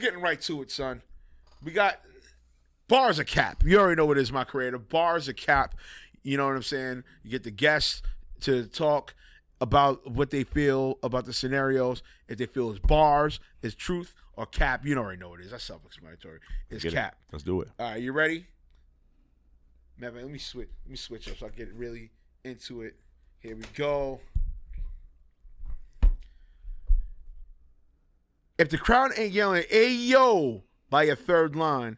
Getting right to it, son. We got bars of cap. You already know what it is, my creator. Bars of cap. You know what I'm saying? You get the guests to talk about what they feel about the scenarios. If they feel it's bars, it's truth, or cap. You already know what it is. That's self-explanatory. It's cap. Let's do it. All right, you ready? Man, let me switch up so I get really into it. Here we go. If the crowd ain't yelling "Hey yo" by your third line,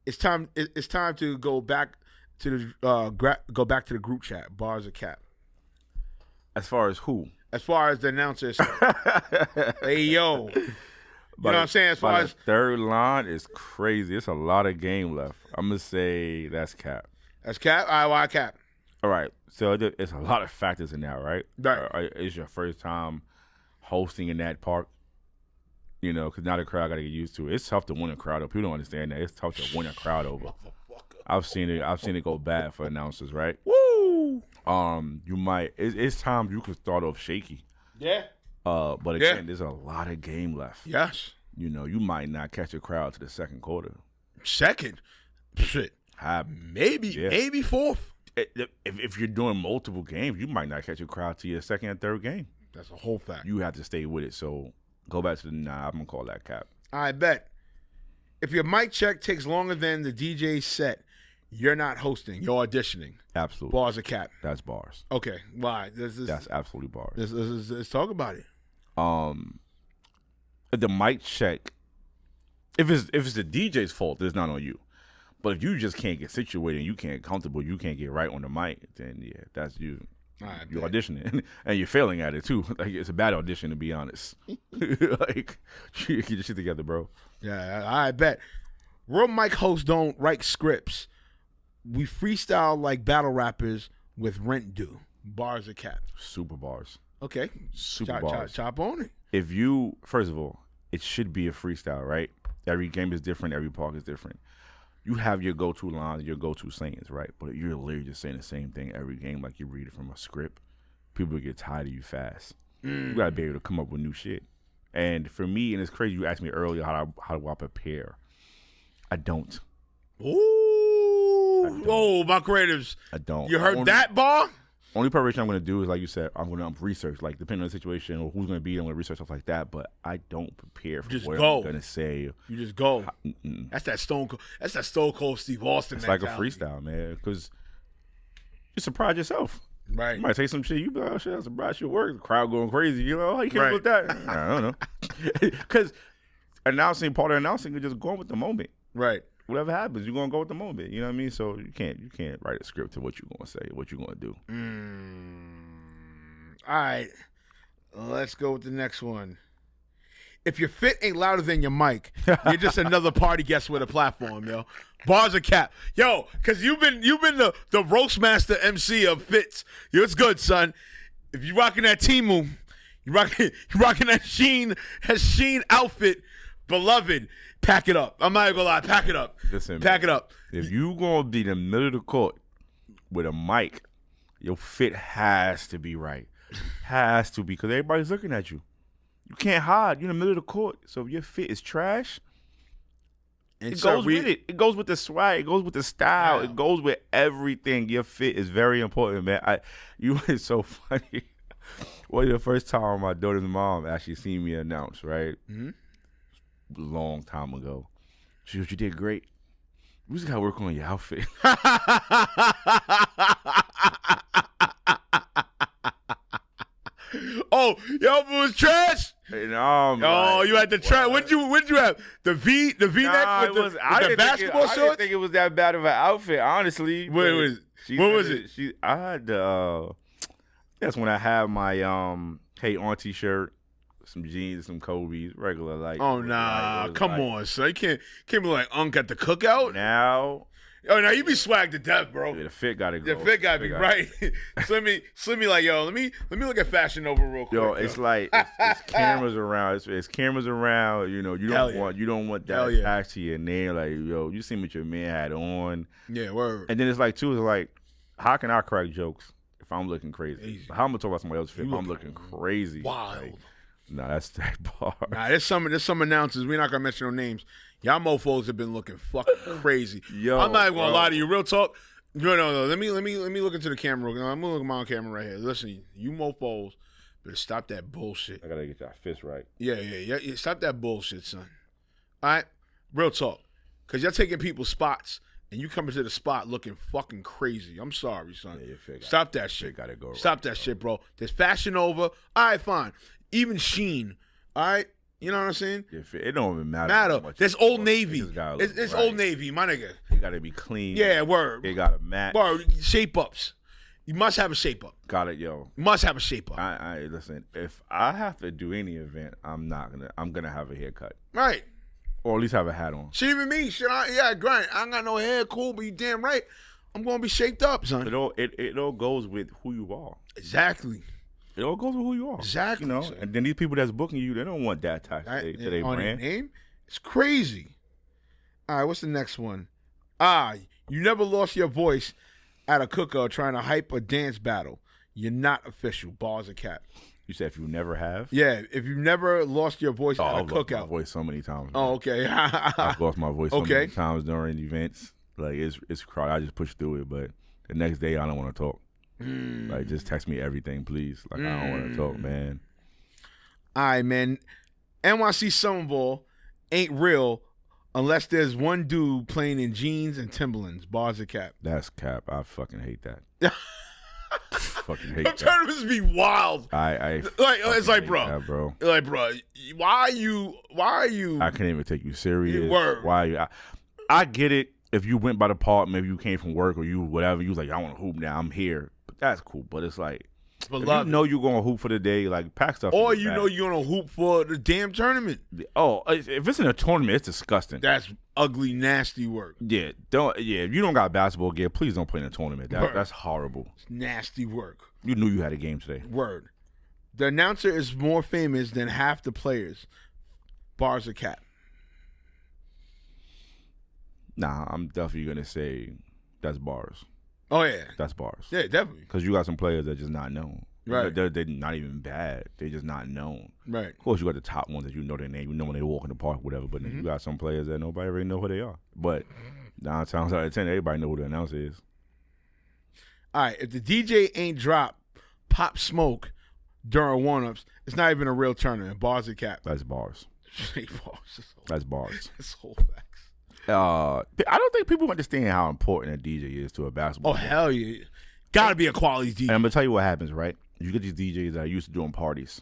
it's time to go back to the group chat. Bars of cap. As far as who? As far as the announcers, hey yo. You know what I'm saying? As far as third line is crazy. It's a lot of game left. I'm gonna say that's cap. That's cap. All right, why cap? All right. So it's a lot of factors in that, right? Right. It's your first time hosting in that park. You know, because now the crowd got to get used to it. It's tough to win a crowd over. People don't understand that. It's tough to win a crowd over. I've seen it go bad for announcers, right? Woo! It's times you could start off shaky. Yeah. But again, there's a lot of game left. Yes. You know, you might not catch a crowd to the second quarter. Second? Shit. Maybe fourth. If you're doing multiple games, you might not catch a crowd to your second and third game. That's a whole fact. You have to stay with it. So go back to the I'm going to call that cap. I bet. If your mic check takes longer than the DJ set, you're not hosting. You're auditioning. Absolutely. Bars of cap. That's bars. Okay. Why? That's absolutely bars. Let's talk about it. The mic check, if it's the DJ's fault, it's not on you. But if you just can't get situated and you can't get comfortable, you can't get right on the mic, then yeah, that's you. You're auditioning and you're failing at it too. Like it's a bad audition, to be honest. Like get your shit together, bro. Yeah, I bet. Real mic hosts don't write scripts. We freestyle like battle rappers with rent due. Bars of cap. Super bars. Okay. Super bars. Chop on it. If you, first of all, it should be a freestyle, right? Every game is different. Every park is different. You have your go-to lines, your go-to sayings, right? But if you're literally just saying the same thing every game like you read it from a script, people will get tired of you fast. You got to be able to come up with new shit. And for me, and it's crazy, you asked me earlier how do I prepare. I don't. Ooh. Oh, my creatives. I don't. You heard that bar? Only preparation I'm going to do is, like you said, I'm going to research, like, depending on the situation or who's going to be, I'm going to research stuff like that, but I don't prepare for what I'm going to say. You just go. That's that Stone Cold Steve Austin It's mentality. like a freestyle, man, because you surprise yourself. Right. You might say some shit, you be like, oh, shit, I'm surprised your work. The crowd going crazy, you know? How you came up with that? I don't know. Because part of announcing is just going with the moment. Right. Whatever happens, you're gonna go with the moment. You know what I mean? So you can't write a script to what you're gonna say, what you're gonna do. All right, let's go with the next one. If your fit ain't louder than your mic, you're just another party guest with a platform, yo. Bars of cap, yo, because you've been the roast master MC of fits. Yo, it's good, son. If you rocking that Temu, you rocking that Sheen outfit, beloved. Pack it up. I'm not even gonna lie. Pack it up. Listen, pack it up. If you gonna be in the middle of the court with a mic, your fit has to be right. Has to be, because everybody's looking at you. You can't hide. You're in the middle of the court. So if your fit is trash, it goes with it. It goes with the swag. It goes with the style. Wow. It goes with everything. Your fit is very important, man. You is so funny. Well, the first time my daughter's mom actually seen me announce, right? Mm-hmm. Long time ago. She goes, you did great. We just gotta work on your outfit. Oh, yo, it was trash. No, you had the trash. What'd you have? The V neck with the basketball shorts? I didn't think it was that bad of an outfit, honestly. What was it? I had the. That's when I had my Hey Auntie shirt. Some jeans, some Kobe's, regular like. Oh nah, come on, son! You can't be like Unc at the cookout. Now, now you be swagged to death, bro. Yeah, the fit gotta go. The fit gotta be right. Slimmy, like yo, let me look at Fashion Nova real quick. Yo, it's like it's cameras around. It's cameras around. You know, you don't want that attached to your name. Like yo, you seen what your man had on. Yeah, word. And then it's like how can I crack jokes if I'm looking crazy? How am I gonna talk about somebody else's fit if I'm looking crazy? Wild. Like, Nah, that's that bar. Nah, there's some announcers. We're not gonna mention no names. Y'all mofos have been looking fucking crazy. Yo, I'm not even gonna bro. lie to you. Real talk. No. Let me look into the camera. I'm gonna look at my own camera right here. Listen, you mofos better stop that bullshit. I gotta get that fist right. Yeah. Stop that bullshit, son. All right, real talk. Cause y'all taking people's spots and you coming to the spot looking fucking crazy. I'm sorry, son. Yeah, Stop that shit. Gotta go. Stop that shit, bro. There's Fashion Nova. All right, fine. Even Sheen. All right. You know what I'm saying? It don't even matter. how much There's it Old costs. Navy. It's right. Old Navy, my nigga. It gotta be clean. Yeah, word. It gotta match. Word. Shape ups. You must have a shape up. Got it, yo. You must have a shape up. I listen. If I have to do any event, I'm gonna have a haircut, Right. or at least have a hat on. Shit, even me. Shit, grind. I ain't got no hair, cool, but you damn right. I'm gonna be shaped up, son. It all goes with who you are. Exactly. It all goes with who you are. Exactly. You know, son. and then these people that's booking you, they don't want that type to their on their brand. name. It's crazy. All right, what's the next one? You never lost your voice at a cookout trying to hype a dance battle. You're not official. Bars of cap. You said if you never have. Yeah, if you've never lost your voice at a I've lost my cookout. voice so many times. Oh, okay. I've lost my voice so Okay. many times during events. Like it's crowded. I just push through it, but the next day I don't want to talk. Like just text me everything, please. Like I don't want to talk, man. All right, man. NYC Summer Ball ain't real unless there's one dude playing in jeans and Timberlands. Bars of cap. That's cap. I fucking hate that. Fucking hate The that. tournaments be wild. I Like it's like, hate bro. that, bro. Like, bro, why are you? I can't even take you serious. Word. Why you? I get it. If you went by the park, maybe you came from work or you whatever, you was like, I want to hoop now. I'm here. But that's cool. But it's like, if you know you're going to hoop for the day, like pack stuff. Or in the you bag. know you're gonna hoop for the damn tournament. Oh, if it's in a tournament, it's disgusting. That's ugly, nasty work. Yeah, don't. Yeah, if you don't got basketball gear, please don't play in a tournament. Word. That's horrible. It's nasty work. You knew you had a game today. Word. The announcer is more famous than half the players. Bars of cap. Nah, I'm definitely gonna say that's bars. Oh yeah. That's bars. Yeah, definitely. Because you got some players that just not known. Right. They're not even bad. They're just not known. Right. Of course, you got the top ones that you know their name. You know when they walk in the park, whatever. But then you got some players that nobody really know who they are. But 9 times out of 10, everybody know who the announcer is. All right. If the DJ ain't drop Pop Smoke during warm-ups, it's not even a real tournament. Bars of cap. That's bars. Bars. That's bars. That's whole facts. I don't think people understand how important a DJ is to a basketball Oh game. hell yeah. Gotta be a quality DJ. And I'm gonna tell you what happens, right? You get these DJs that are used to doing parties.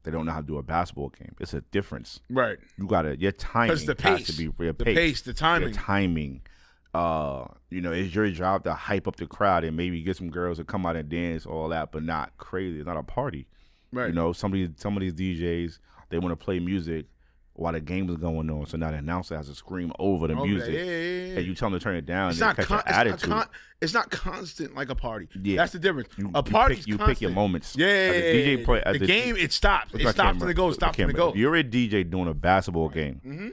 They don't know how to do a basketball game. It's a difference. Right. You gotta your timing Because the has pace. to be your The pace, the timing. Your timing. It's your job to hype up the crowd and maybe get some girls to come out and dance, all that, but not crazy. It's not a party. Right. You know, some of these DJs, they want to play music while the game is going on, so now the announcer has to scream over the music, yeah. and you tell them to turn it down. It's and not, catch an attitude. it's not constant like a party. Yeah. That's the difference. You party's pick constant. your moments. Yeah. As a DJ play, as the a game, it stops. It stops and it goes. Stops and it goes. If you're a DJ doing a basketball game,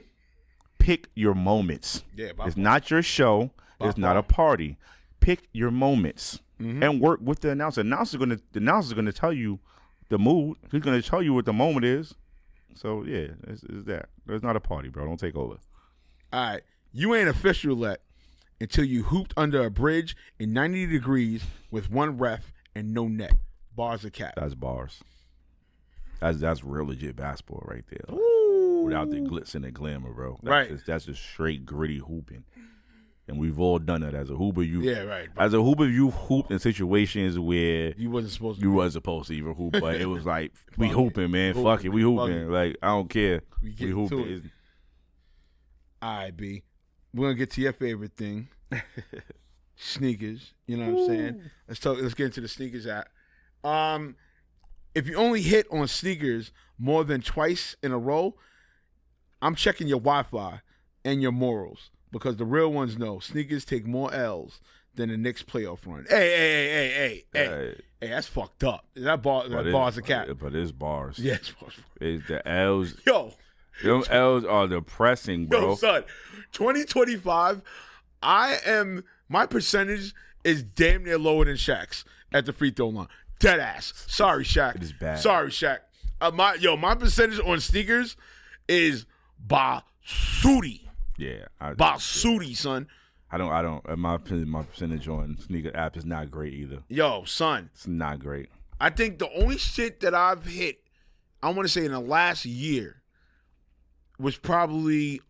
pick your moments. Yeah, it's not your show. It's not a party. Pick your moments and work with the announcer. The announcer's gonna tell you the mood. He's gonna tell you what the moment is. So yeah, it's that. It's not a party, bro. Don't take over. All right, you ain't official yet until you hooped under a bridge in 90 degrees with one ref and no net. Bars of cap. That's bars. That's real legit basketball right there. Like, Ooh. without the glitz and the glamour, bro. Right. That's just straight gritty hooping. And we've all done it as a hooper. Yeah, right. As a hooper, you've hooped in situations where You wasn't supposed to. you wasn't supposed to even hoop, but it was like, we hooping, man. Hooping. Fuck it, we Fuck hooping. it. Like, I don't care. We We get to hooping. it. All right, B. We're gonna get to your favorite thing. Sneakers. You know what I'm saying? Let's get into the sneakers app. If you only hit on sneakers more than twice in a row, I'm checking your Wi-Fi and your morals. Because the real ones know sneakers take more L's than the Knicks playoff run. Hey, that's fucked up. That bars a cap. But it's bars. Yes. It's the L's. Yo, Them L's are depressing, bro. yo, son. 2025, my percentage is damn near lower than Shaq's at the free throw line. Dead ass. Sorry, Shaq. It is bad. Sorry, Shaq. My percentage on sneakers is Basudi. Yeah. Basudi, son. I don't. My percentage on sneaker app is not great either. Yo, son. It's not great. I think the only shit that I've hit, I want to say in the last year, was probably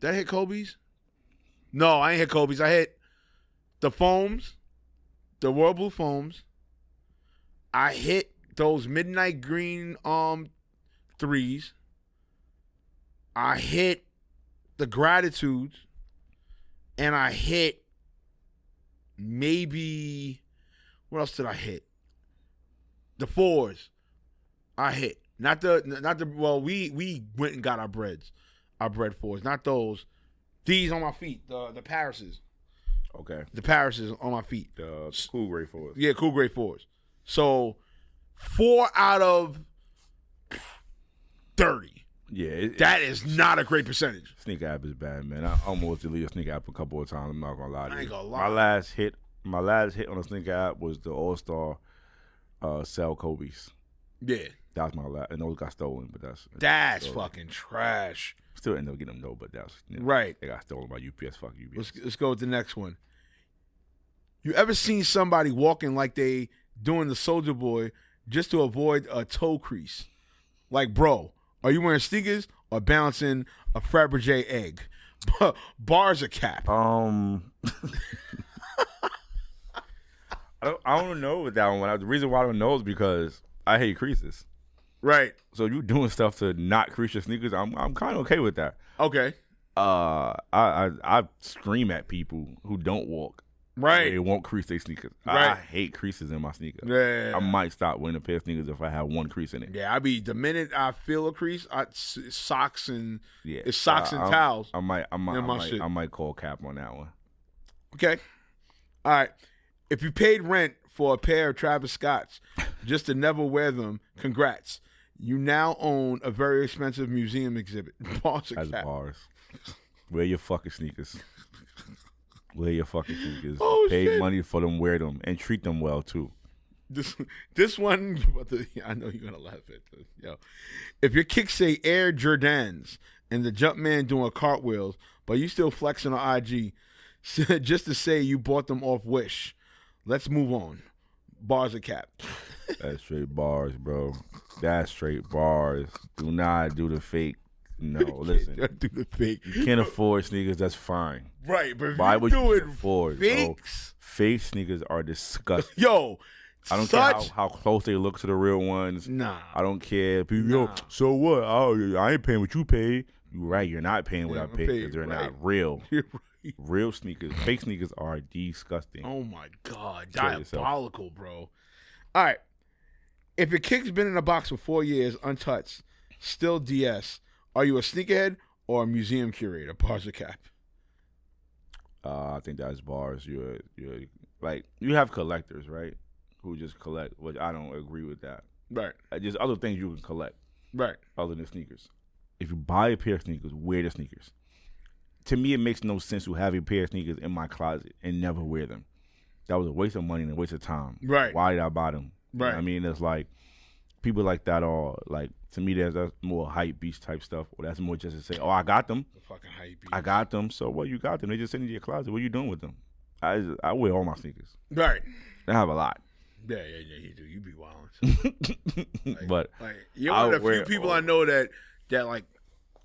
did I hit Kobe's? No, I ain't hit Kobe's. I hit the foams, the World Blue foams. I hit those midnight green threes. I hit the gratitudes, and I hit maybe what else did I hit? The fours. I hit. Not the well, we went and got our bread fours. Not those. These on my feet. The Parises. Okay. The Parises on my feet. The cool gray fours. Yeah, cool gray fours. So 4 out of 30. Yeah. That is not a great percentage. Sneaker app is bad, man. I almost deleted a sneaker app a couple of times. I'm not gonna lie to you. I ain't gonna lie. My last hit on the sneaker app was the All-Star Sell Kobe's. Yeah. That was my last, and those got stolen, but That's fucking trash. Still ended up getting them though, but that's right. They got stolen by UPS. Fuck UPS. Let's go with the next one. You ever seen somebody walking like they doing the Soldier Boy just to avoid a toe crease? Like, bro, are you wearing sneakers or balancing a Fabergé egg? Bars or cap? I don't know with that one. The reason why I don't know is because I hate creases. Right. So you doing stuff to not crease your sneakers, I'm kind of okay with that. Okay. I scream at people who don't walk. Right. They won't crease their sneakers. Right. I hate creases in my sneakers. Yeah. I might stop wearing a pair of sneakers if I have one crease in it. Yeah, the minute I feel a crease, it's socks and it's socks and towels. I might call cap on that one. Okay. All right. If you paid rent for a pair of Travis Scotts just to never wear them, congrats. You now own a very expensive museum exhibit. Bars or That's cap? bars. Wear your fucking sneakers. Wear your fucking sneakers. Oh, Pay shit. money for them, wear them, and treat them well too. This one, I know you're gonna laugh at this. Yo, if your kicks say Air Jordans and the Jumpman doing cartwheels, but you still flexing on IG, just to say you bought them off Wish. Let's move on. Bars or cap? That's straight bars, bro. That's straight bars. Do not do the fake. No, listen. Don't do the fake. You can't afford sneakers, that's fine. Right, but if Why you would you doing afford fakes? Fake sneakers are disgusting. Yo, I don't care how close they look to the real ones. Nah. I don't care. People, yo, so what? Oh, I ain't paying what you paid. You're right. You're not paying what I paid because they're not real. You're right. Real sneakers, fake sneakers are disgusting. Oh my God, Try diabolical, bro. All right, if your kick's been in a box for 4 years, untouched, still DS, are you a sneakerhead or a museum curator? Bars or cap? I think that's bars. You're like, you have collectors, right? Who just collect, which I don't agree with that. Right. Just other things you can collect. Right. Other than sneakers. If you buy a pair of sneakers, wear the sneakers. To me, it makes no sense to have a pair of sneakers in my closet and never wear them. That was a waste of money and a waste of time. Right. Why did I buy them? Right. You know what I mean, it's like people like that are like, to me, that's more hype beast type stuff, or that's more just to say, oh, I got them. The fucking hype beast. I got them. So what? You got them? They just sitting in your closet. What are you doing with them? I wear all my sneakers. Right. I have a lot. Yeah, you do. You be wild. But you're one of the few people I know that like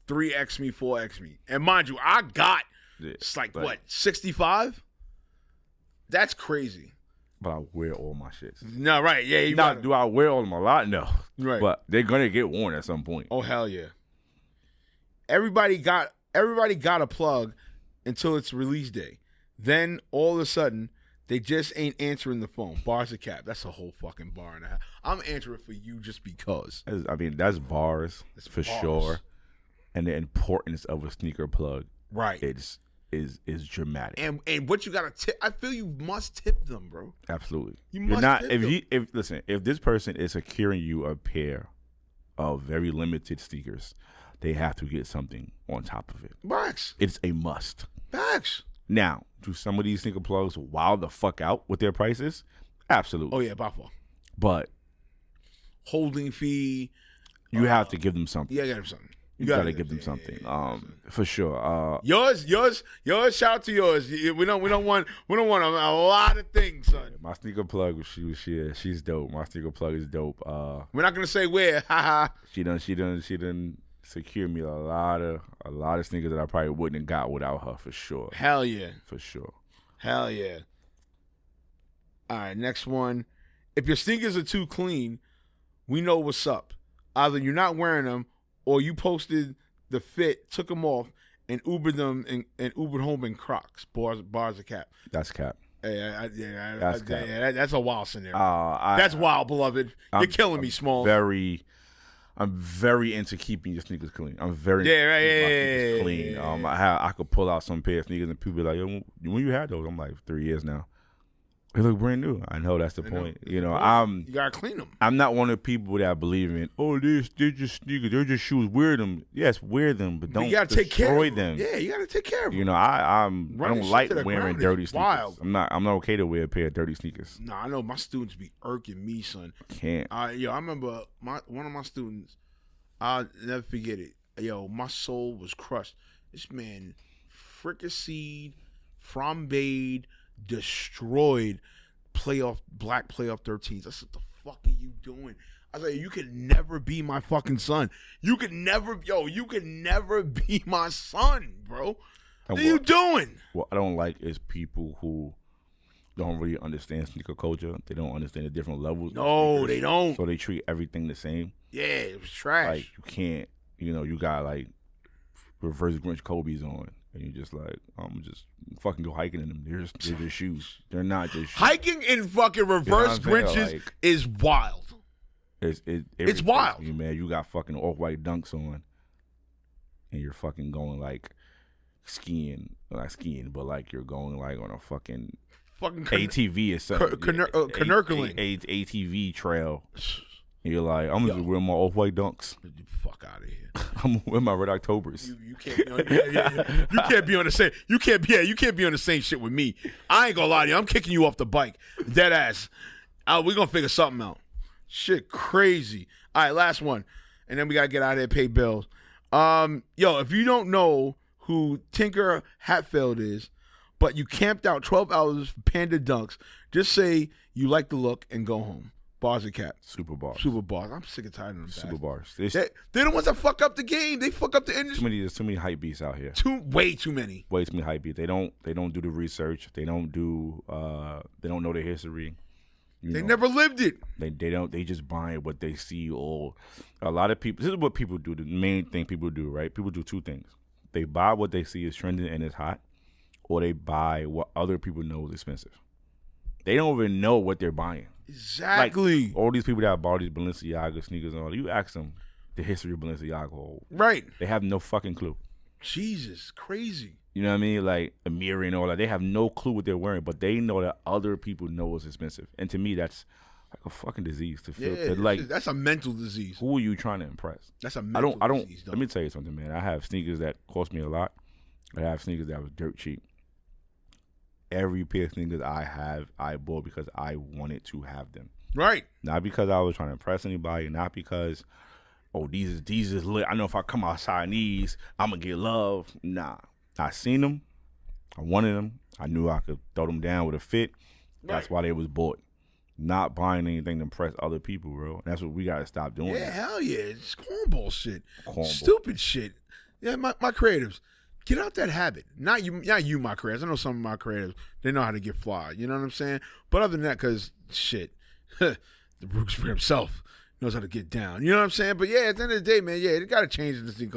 3X me, 4X me. And mind you, I got, it's like, what, 65? That's crazy. But I wear all my shits. No, right. Yeah. Do I wear all of them a lot? No. Right. But they're going to get worn at some point. Oh, hell yeah. Everybody got a plug until its release day. Then, all of a sudden, they just ain't answering the phone. Bars or cap. That's a whole fucking bar and a half. I'm answering for you just because. I mean, that's bars for sure. And the importance of a sneaker plug, right, is dramatic. And what you gotta tip, I feel you must tip them, bro. Absolutely. You must tip them. If this person is securing you a pair of very limited sneakers, they have to get something on top of it. Facts. It's a must. Facts. Now, do some of these sneaker plugs wild the fuck out with their prices? Absolutely. Oh yeah, by far. But holding fee. You have to give them something. Yeah, get them something. You gotta give them something. For sure. Yours. Shout out to yours. We don't want a lot of things, son. My sneaker plug, she's dope. My sneaker plug is dope. We're not gonna say where. Haha. She done secure me a lot of sneakers that I probably wouldn't have got without her, for sure. Hell yeah. For sure. Hell yeah. All right, next one. If your sneakers are too clean, we know what's up. Either you're not wearing them, or you posted the fit, took them off, and Ubered them and Ubered home in Crocs. Bars of cap. That's cap. That's cap. That's a wild scenario. That's That's wild, beloved. You're killing me, Small. I'm very into keeping your sneakers clean. I'm very clean. I could pull out some pair of sneakers and people be like, "Yo, when you had those?" I'm like, 3 years now. They look brand new. I know that's the point. You gotta clean them. I'm not one of the people that believe in, they're just sneakers, they're just shoes. Wear them. Yes, wear them, but don't destroy them. Yeah, you gotta take care of them. I don't like wearing dirty sneakers. Wild. I'm not okay to wear a pair of dirty sneakers. Nah, I know my students be irking me, son. Can't. I remember one of my students. I'll never forget it. Yo, my soul was crushed. This man fricasseed, flambéed, destroyed black playoff 13s. I said, "The fuck are you doing?" I was like, "You could never be my fucking son. You could never be my son, bro. What are you doing?" What I don't like is people who don't really understand sneaker culture. They don't understand the different levels. No, they don't. So they treat everything the same. Yeah, it was trash. Like, you can't, you got like reverse Grinch Kobe's on. And you're just like, I'm just fucking go hiking in them. They're just shoes. They're not just shoes. Hiking in fucking reverse Grinches is wild. It's wild. Man, you got fucking off-white dunks on, and you're fucking going like skiing. Not skiing, but like you're going like on a fucking ATV or something. Canerkling. ATV trail. And you're like, I'm just wearing my off-white dunks. Fuck out of here. I'm wearing my Red Octobers. You can't be on. You can't be on the same. You can't be on the same shit with me. I ain't gonna lie to you. I'm kicking you off the bike, dead ass. We're gonna figure something out. Shit, crazy. All right, last one, and then we gotta get out of there, pay bills. If you don't know who Tinker Hatfield is, but you camped out 12 hours for Panda Dunks, just say you like the look and go home. Bars or cap? Super bars. I'm sick and tired of them. Super bars. They're the ones that fuck up the game. They fuck up the industry. There's too many hype beasts out here. Way too many. Way too many hype beasts. They don't do the research. They don't know their history. They never lived it. They don't. They just buy what they see. Or a lot of people. This is what people do. The main thing people do, right? People do two things. They buy what they see is trending and is hot, or they buy what other people know is expensive. They don't even know what they're buying. Exactly. Like, all these people that bought these Balenciaga sneakers and all, you ask them the history of Balenciaga. Right. They have no fucking clue. Jesus, crazy. You know what I mean? Like Amiri and all that. They have no clue what they're wearing, but they know that other people know it's expensive. And to me, that's like a fucking disease to feel. That's a mental disease. Who are you trying to impress? That's a mental disease. Let me tell you something, man. I have sneakers that cost me a lot. I have sneakers that was dirt cheap. Every pair of sneakers I bought because I wanted to have them. Right. Not because I was trying to impress anybody. Not because, these is lit. I know if I come outside in these, I'm going to get love. Nah. I seen them. I wanted them. I knew I could throw them down with a fit. That's why they was bought. Not buying anything to impress other people, bro. And that's what we got to stop doing. Yeah, hell yeah. It's cornball shit. Stupid shit. Yeah, my creatives. Get out that habit. Not you, my creators. I know some of my creators, they know how to get fly. You know what I'm saying? But other than that, because, shit, the Brooks himself knows how to get down. You know what I'm saying? But, yeah, at the end of the day, man, they got to change this thing.